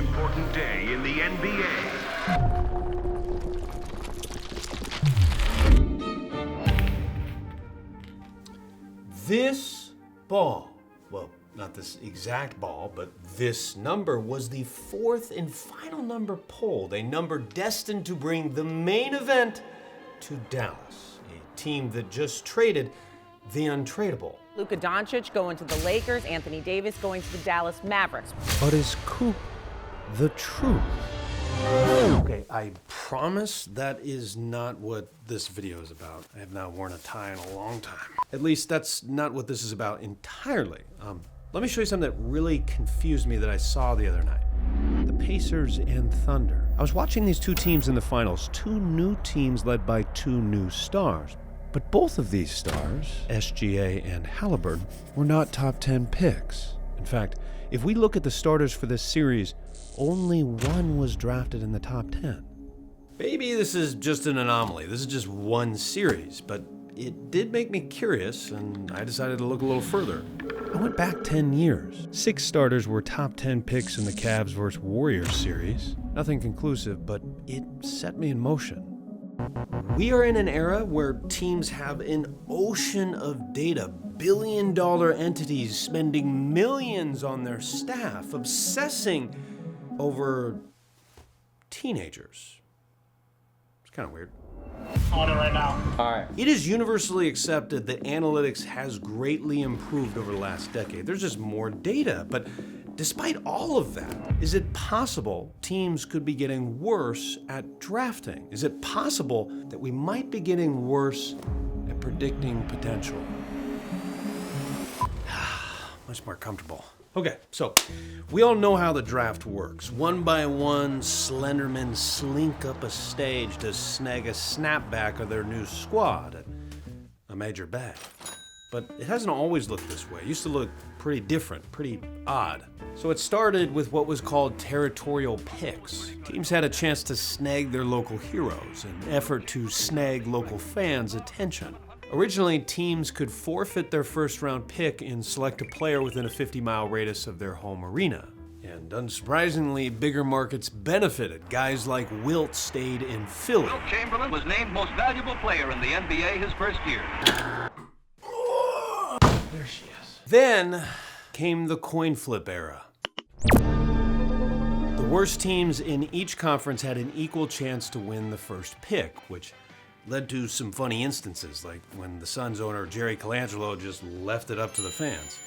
important day in the NBA. This ball, well, not this exact ball, but this number was the fourth and final number pulled, a number destined to bring the main event to Dallas, a team that just traded the untradeable. Luka Doncic going to the Lakers, Anthony Davis going to the Dallas Mavericks. But is Coop the truth? Okay, I promise that is not what this video is about. I have not worn a tie in a long time. At least that's not what this is about entirely. Let me show you something that really confused me that I saw the other night. The Pacers and Thunder. I was watching these two teams in the finals, two new teams led by two new stars. But both of these stars, SGA and Halliburton, were not top 10 picks. In fact, if we look at the starters for this series, only one was drafted in the top 10. Maybe this is just an anomaly. This is just one series, but it did make me curious, and I decided to look a little further. I went back 10 years. 6 starters were top 10 picks in the Cavs vs. Warriors series. Nothing conclusive, but it set me in motion. We are in an era where teams have an ocean of data, billion-dollar entities spending millions on their staff, obsessing over teenagers. It's kind of weird. On it right now. All right. It is universally accepted that analytics has greatly improved over the last decade. There's just more data, but despite all of that, is it possible teams could be getting worse at drafting? Is it possible that we might be getting worse at predicting potential? Much more comfortable. Okay, so we all know how the draft works. One by one, Slendermen slink up a stage to snag a snapback of their new squad at a major bag. But it hasn't always looked this way. It used to look pretty different, pretty odd. So it started with what was called territorial picks. Teams had a chance to snag their local heroes, an effort to snag local fans' attention. Originally, teams could forfeit their first-round pick and select a player within a 50-mile radius of their home arena. And unsurprisingly, bigger markets benefited. Guys like Wilt stayed in Philly. Wilt Chamberlain was named Most Valuable Player in the NBA his first year. There she is. Then came the coin flip era. The worst teams in each conference had an equal chance to win the first pick, which led to some funny instances, like when the Suns owner Jerry Colangelo just left it up to the fans.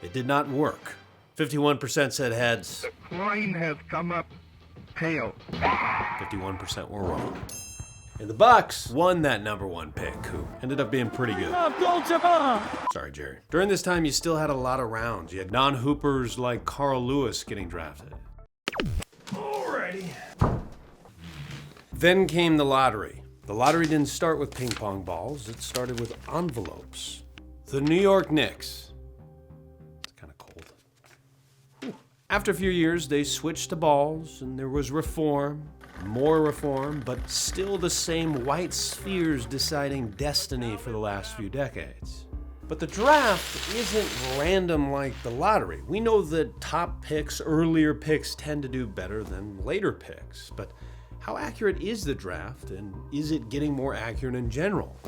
It did not work. 51% said heads. The coin has come up tails. 51% were wrong. And the Bucks won that number one pick, who ended up being pretty good. Sorry, Jerry. During this time, you still had a lot of rounds. You had non-hoopers like Carl Lewis getting drafted. Alrighty. Then came the lottery. The lottery didn't start with ping pong balls, it started with envelopes. The New York Knicks. It's kind of cold. Whew. After a few years, they switched to balls, and there was reform, more reform, but still the same white spheres deciding destiny for the last few decades. But the draft isn't random like the lottery. We know that top picks, earlier picks, tend to do better than later picks, but how accurate is the draft, and is it getting more accurate in general?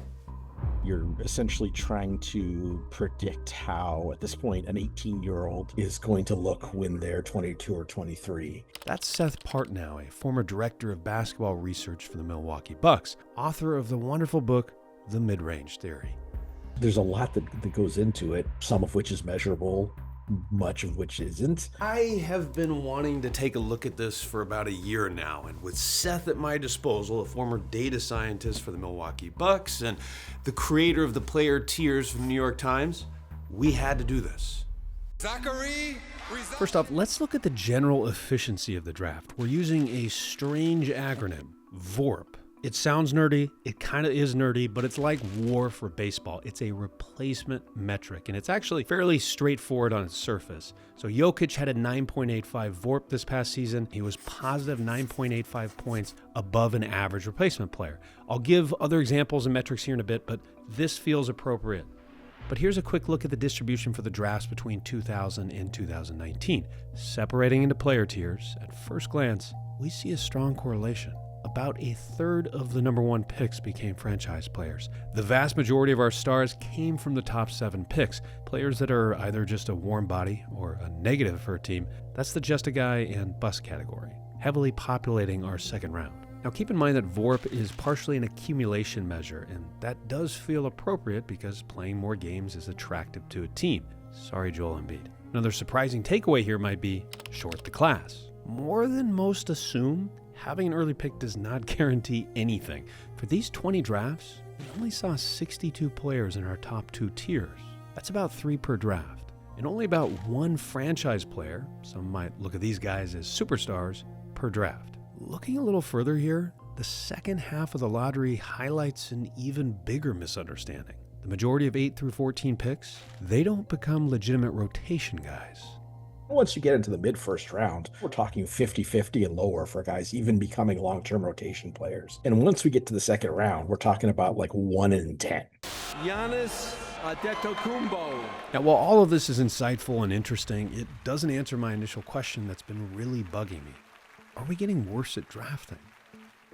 You're essentially trying to predict how, at this point, an 18-year-old is going to look when they're 22 or 23. That's Seth Partnow, a former director of basketball research for the Milwaukee Bucks, author of the wonderful book, The Midrange Theory. There's a lot that goes into it, some of which is measurable, much of which isn't. I have been wanting to take a look at this for about a year now, and with Seth at my disposal, a former data scientist for the Milwaukee Bucks and the creator of the player tiers from the New York Times, we had to do this. First off, let's look at the general efficiency of the draft. We're using a strange acronym, VORP. It sounds nerdy, it kind of is nerdy, but it's like WAR for baseball. It's a replacement metric, and it's actually fairly straightforward on its surface. So Jokic had a 9.85 VORP this past season. He was positive 9.85 points above an average replacement player. I'll give other examples and metrics here in a bit, but this feels appropriate. But here's a quick look at the distribution for the drafts between 2000 and 2019. Separating into player tiers, at first glance, we see a strong correlation. About a third of the number 1 picks became franchise players. The vast majority of our stars came from the top 7 picks, players that are either just a warm body or a negative for a team. That's the just a guy and bust category, heavily populating our second round. Now keep in mind that VORP is partially an accumulation measure, and that does feel appropriate because playing more games is attractive to a team. Sorry, Joel Embiid. Another surprising takeaway here might be short the class. More than most assume, having an early pick does not guarantee anything. For these 20 drafts, we only saw 62 players in our top 2 tiers. That's about 3 per draft, and only about 1 franchise player, some might look at these guys as superstars, per draft. Looking a little further here, the second half of the lottery highlights an even bigger misunderstanding. The majority of 8 through 14 picks, they don't become legitimate rotation guys. Once you get into the mid-first round, we're talking 50-50 and lower for guys even becoming long-term rotation players. And once we get to the second round, we're talking about like 1 in 10. Giannis Antetokounmpo. Now, while all of this is insightful and interesting, it doesn't answer my initial question that's been really bugging me. Are we getting worse at drafting?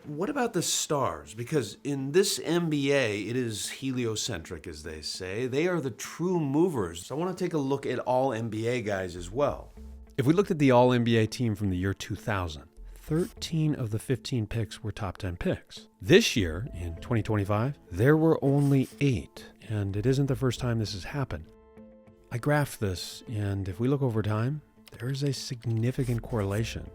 What about the stars? Because in this NBA, it is heliocentric, as they say. They are the true movers. So I want to take a look at all NBA guys as well. If we looked at the all NBA team from the year 2000, 13 of the 15 picks were top 10 picks. This year, in 2025, there were only 8, and it isn't the first time this has happened. I graphed this, and if we look over time, there is a significant correlation.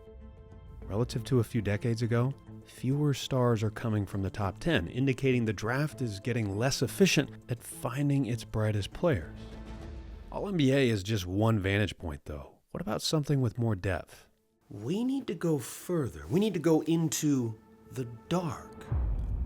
Relative to a few decades ago, fewer stars are coming from the top 10, indicating the draft is getting less efficient at finding its brightest players. All-NBA is just one vantage point, though. What about something with more depth? We need to go further. We need to go into the dark.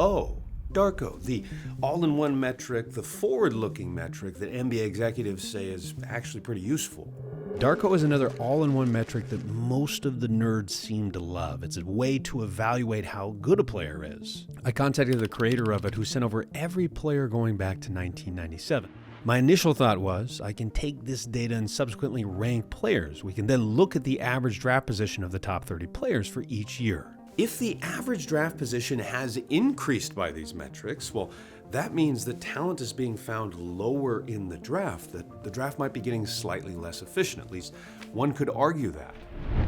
Oh, DARKO, the all-in-one metric, the forward-looking metric that NBA executives say is actually pretty useful. DARKO is another all-in-one metric that most of the nerds seem to love. It's a way to evaluate how good a player is. I contacted the creator of it, who sent over every player going back to 1997. My initial thought was, I can take this data and subsequently rank players. We can then look at the average draft position of the top 30 players for each year. If the average draft position has increased by these metrics, well, that means that talent is being found lower in the draft, that the draft might be getting slightly less efficient. At least one could argue that.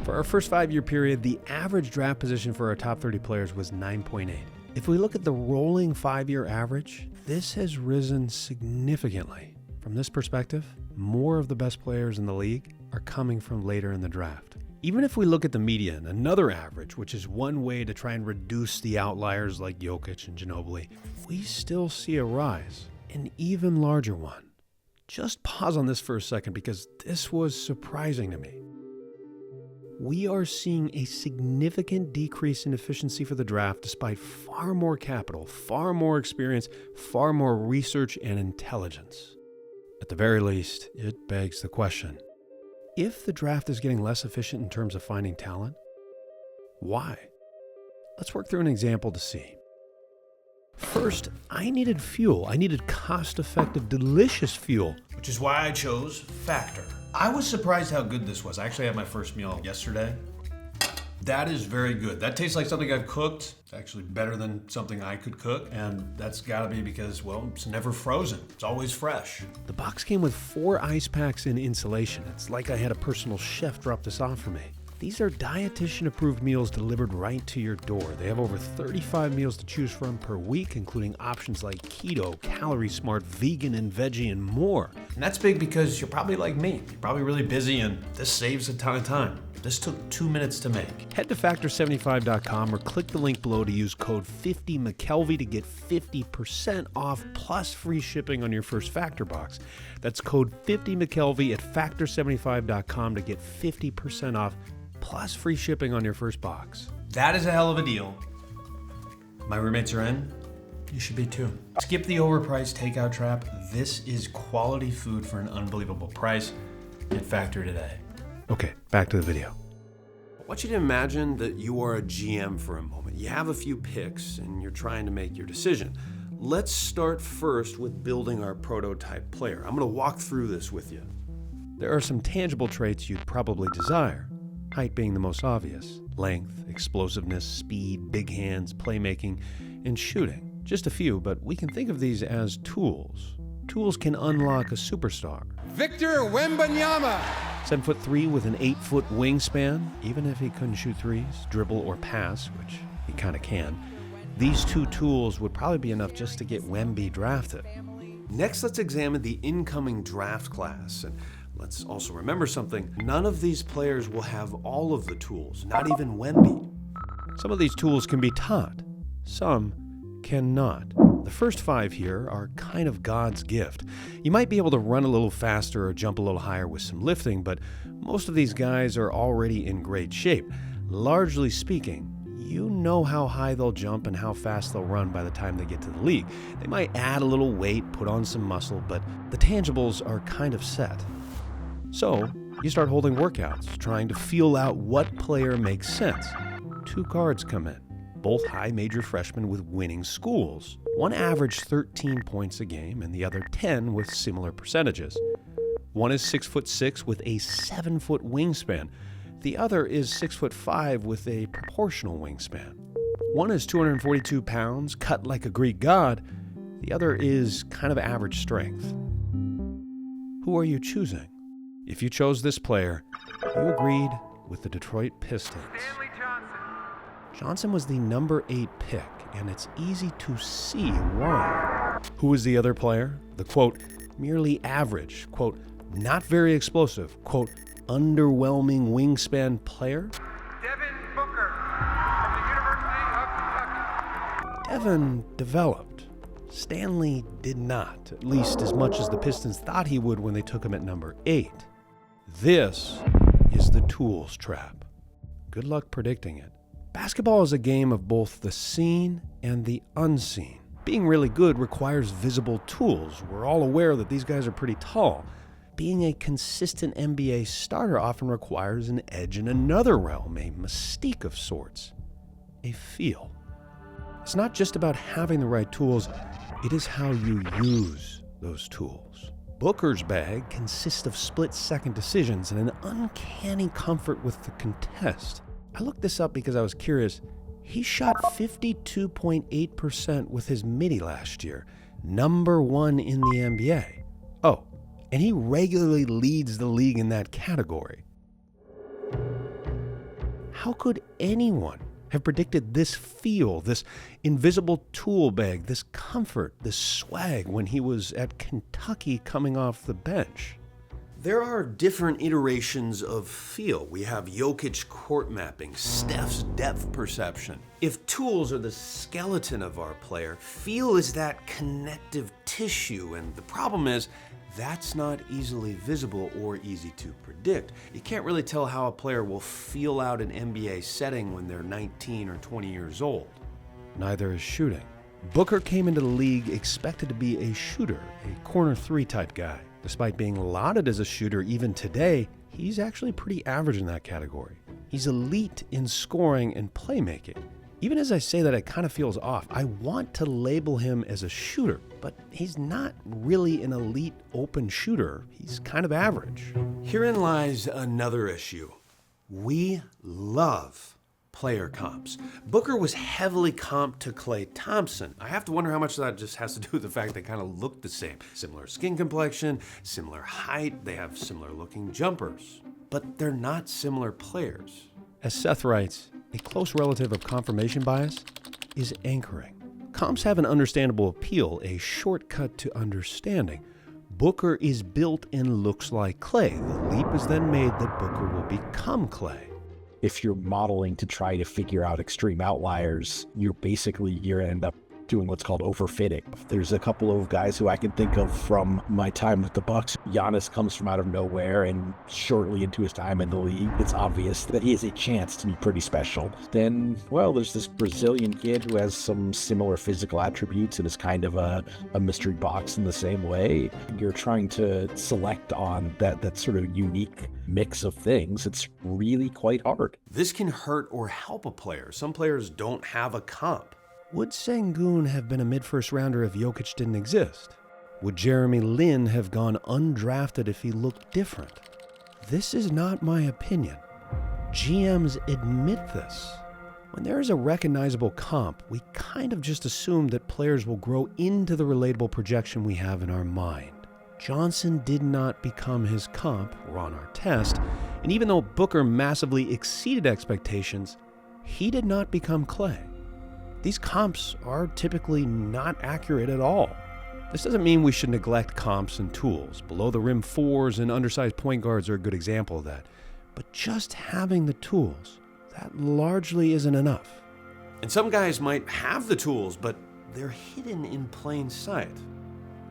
For our first 5-year period, the average draft position for our top 30 players was 9.8. If we look at the rolling 5-year average, this has risen significantly. From this perspective, more of the best players in the league are coming from later in the draft. Even if we look at the median, another average, which is one way to try and reduce the outliers like Jokic and Ginobili, we still see a rise, an even larger one. Just pause on this for a second because this was surprising to me. We are seeing a significant decrease in efficiency for the draft despite far more capital, far more experience, far more research and intelligence. At the very least, it begs the question. If the draft is getting less efficient in terms of finding talent, why? Let's work through an example to see. First, I needed fuel. I needed cost-effective, delicious fuel, which is why I chose Factor. I was surprised how good this was. I actually had my first meal yesterday. That is very good. That tastes like something I've cooked. It's actually better than something I could cook, and that's gotta be because, well, it's never frozen. It's always fresh. The box came with 4 ice packs and insulation. It's like I had a personal chef drop this off for me. These are dietitian-approved meals delivered right to your door. They have over 35 meals to choose from per week, including options like keto, calorie smart, vegan, and veggie, and more. And that's big because you're probably like me. You're probably really busy, and this saves a ton of time. This took 2 minutes to make. Head to factor75.com or click the link below to use code 50McKelvey to get 50% off plus free shipping on your first Factor box. That's code 50McKelvey at factor75.com to get 50% off plus free shipping on your first box. That is a hell of a deal. My roommates are in. You should be too. Skip the overpriced takeout trap. This is quality food for an unbelievable price. Get Factor today. Okay, back to the video. I want you to imagine that you are a GM for a moment. You have a few picks and you're trying to make your decision. Let's start first with building our prototype player. I'm going to walk through this with you. There are some tangible traits you'd probably desire. Height being the most obvious. Length, explosiveness, speed, big hands, playmaking, and shooting. Just a few, but we can think of these as tools. Tools can unlock a superstar. Victor Wembanyama. 7'3" with an 8-foot wingspan, even if he couldn't shoot threes, dribble, or pass, which he kind of can. These two tools would probably be enough just to get Wemby drafted. Next, let's examine the incoming draft class. And let's also remember something. None of these players will have all of the tools, not even Wemby. Some of these tools can be taught. Some cannot. The first 5 here are kind of God's gift. You might be able to run a little faster or jump a little higher with some lifting, but most of these guys are already in great shape. Largely speaking, you know how high they'll jump and how fast they'll run by the time they get to the league. They might add a little weight, put on some muscle, but the tangibles are kind of set. So, you start holding workouts, trying to feel out what player makes sense. 2 guards come in. Both high major freshmen with winning schools. One averaged 13 points a game and the other 10 with similar percentages. One is 6'6" with a 7-foot wingspan. The other is 6'5" with a proportional wingspan. One is 242 pounds, cut like a Greek god. The other is kind of average strength. Who are you choosing? If you chose this player, you agreed with the Detroit Pistons. Johnson was the number 8 pick, and it's easy to see why. Who was the other player? The, quote, merely average, quote, not very explosive, quote, underwhelming wingspan player? Devin Booker from the University of Kentucky. Devin developed. Stanley did not, at least as much as the Pistons thought he would when they took him at number 8. This is the tools trap. Good luck predicting it. Basketball is a game of both the seen and the unseen. Being really good requires visible tools. We're all aware that these guys are pretty tall. Being a consistent NBA starter often requires an edge in another realm, a mystique of sorts, a feel. It's not just about having the right tools, it is how you use those tools. Booker's bag consists of split-second decisions and an uncanny comfort with the contest. I looked this up because I was curious. He shot 52.8% with his midi last year, number 1 in the NBA. Oh, and he regularly leads the league in that category. How could anyone have predicted this feel, this invisible tool bag, this comfort, this swag when he was at Kentucky coming off the bench? There are different iterations of feel. We have Jokic court mapping, Steph's depth perception. If tools are the skeleton of our player, feel is that connective tissue, and the problem is that's not easily visible or easy to predict. You can't really tell how a player will feel out an NBA setting when they're 19 or 20 years old. Neither is shooting. Booker came into the league expected to be a shooter, a corner 3 type guy. Despite being lauded as a shooter even today, he's actually pretty average in that category. He's elite in scoring and playmaking. Even as I say that, it kind of feels off. I want to label him as a shooter, but he's not really an elite open shooter. He's kind of average. Herein lies another issue. We love player comps. Booker was heavily comped to Klay Thompson. I have to wonder how much of that just has to do with the fact they kind of look the same. Similar skin complexion, similar height, they have similar looking jumpers. But they're not similar players. As Seth writes, a close relative of confirmation bias is anchoring. Comps have an understandable appeal, a shortcut to understanding. Booker is built and looks like Klay. The leap is then made that Booker will become Klay. If you're modeling to try to figure out extreme outliers, you're end up doing what's called overfitting. There's a couple of guys who I can think of from my time with the Bucks. Giannis comes from out of nowhere, and shortly into his time in the league, it's obvious that he has a chance to be pretty special. Then, well, there's this Brazilian kid who has some similar physical attributes and is kind of a mystery box in the same way. You're trying to select on that sort of unique mix of things. It's really quite hard. This can hurt or help a player. Some players don't have a comp. Would Sengun have been a mid-first rounder if Jokic didn't exist? Would Jeremy Lin have gone undrafted if he looked different? This is not my opinion. GMs admit this. When there is a recognizable comp, we kind of just assume that players will grow into the relatable projection we have in our mind. Johnson did not become his comp, or on our test, and even though Booker massively exceeded expectations, he did not become Clay. These comps are typically not accurate at all. This doesn't mean we should neglect comps and tools. Below-the-rim fours and undersized point guards are a good example of that. But just having the tools, that largely isn't enough. And some guys might have the tools, but they're hidden in plain sight.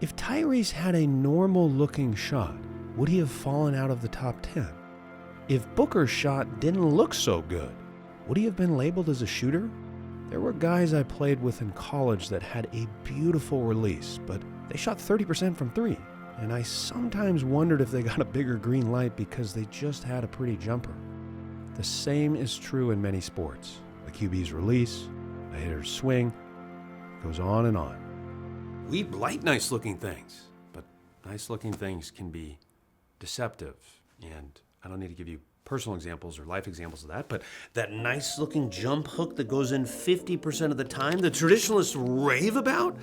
If Tyrese had a normal-looking shot, would he have fallen out of the top 10? If Booker's shot didn't look so good, would he have been labeled as a shooter? There were guys I played with in college that had a beautiful release, but they shot 30% from three, and I sometimes wondered if they got a bigger green light because they just had a pretty jumper. The same is true in many sports. A QB's release, a hitter's swing, goes on and on. We like nice-looking things, but nice-looking things can be deceptive, and I don't need to give you personal examples or life examples of that, but that nice-looking jump hook that goes in 50% of the time the traditionalists rave about,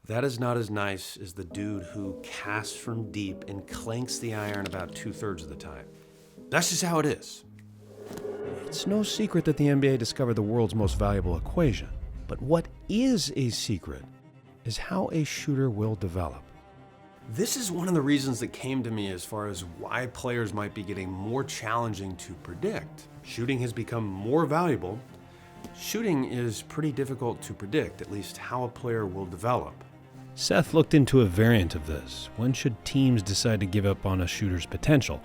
that is not as nice as the dude who casts from deep and clanks the iron about 2/3 of the time. That's just how it is. It's no secret that the NBA discovered the world's most valuable equation, but what is a secret is how a shooter will develop. This is one of the reasons that came to me as far as why players might be getting more challenging to predict. Shooting has become more valuable. Shooting is pretty difficult to predict, at least how a player will develop. Seth looked into a variant of this. When should teams decide to give up on a shooter's potential?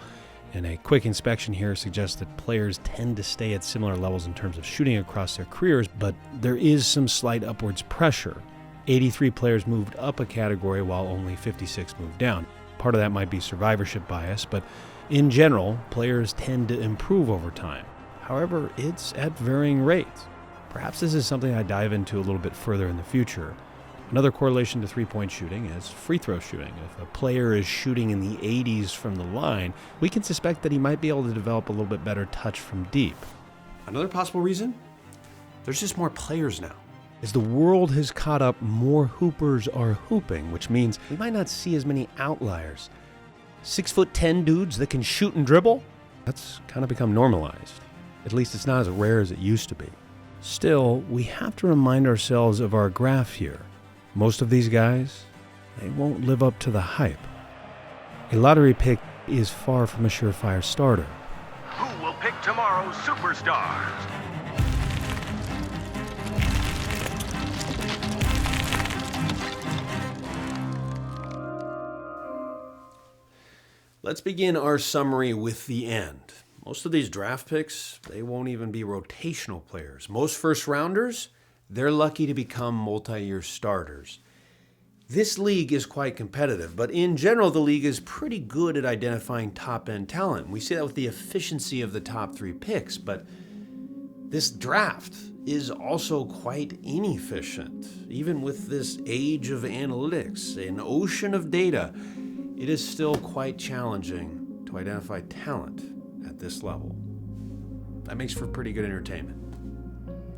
And a quick inspection here suggests that players tend to stay at similar levels in terms of shooting across their careers, but there is some slight upwards pressure. 83 players moved up a category while only 56 moved down. Part of that might be survivorship bias, but in general, players tend to improve over time. However, it's at varying rates. Perhaps this is something I dive into a little bit further in the future. Another correlation to three-point shooting is free throw shooting. If a player is shooting in the 80s from the line, we can suspect that he might be able to develop a little bit better touch from deep. Another possible reason? There's just more players now. As the world has caught up, more hoopers are hooping, which means we might not see as many outliers. 6'10" dudes that can shoot and dribble? That's kind of become normalized. At least it's not as rare as it used to be. Still, we have to remind ourselves of our graph here. Most of these guys, they won't live up to the hype. A lottery pick is far from a surefire starter. Who will pick tomorrow's superstars? Let's begin our summary with the end. Most of these draft picks, they won't even be rotational players. Most first rounders, they're lucky to become multi-year starters. This league is quite competitive, but in general, the league is pretty good at identifying top-end talent. We see that with the efficiency of the top 3 picks, but this draft is also quite inefficient. Even with this age of analytics, an ocean of data, it is still quite challenging to identify talent at this level. That makes for pretty good entertainment.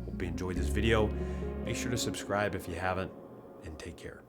Hope you enjoyed this video. Make sure to subscribe if you haven't, and take care.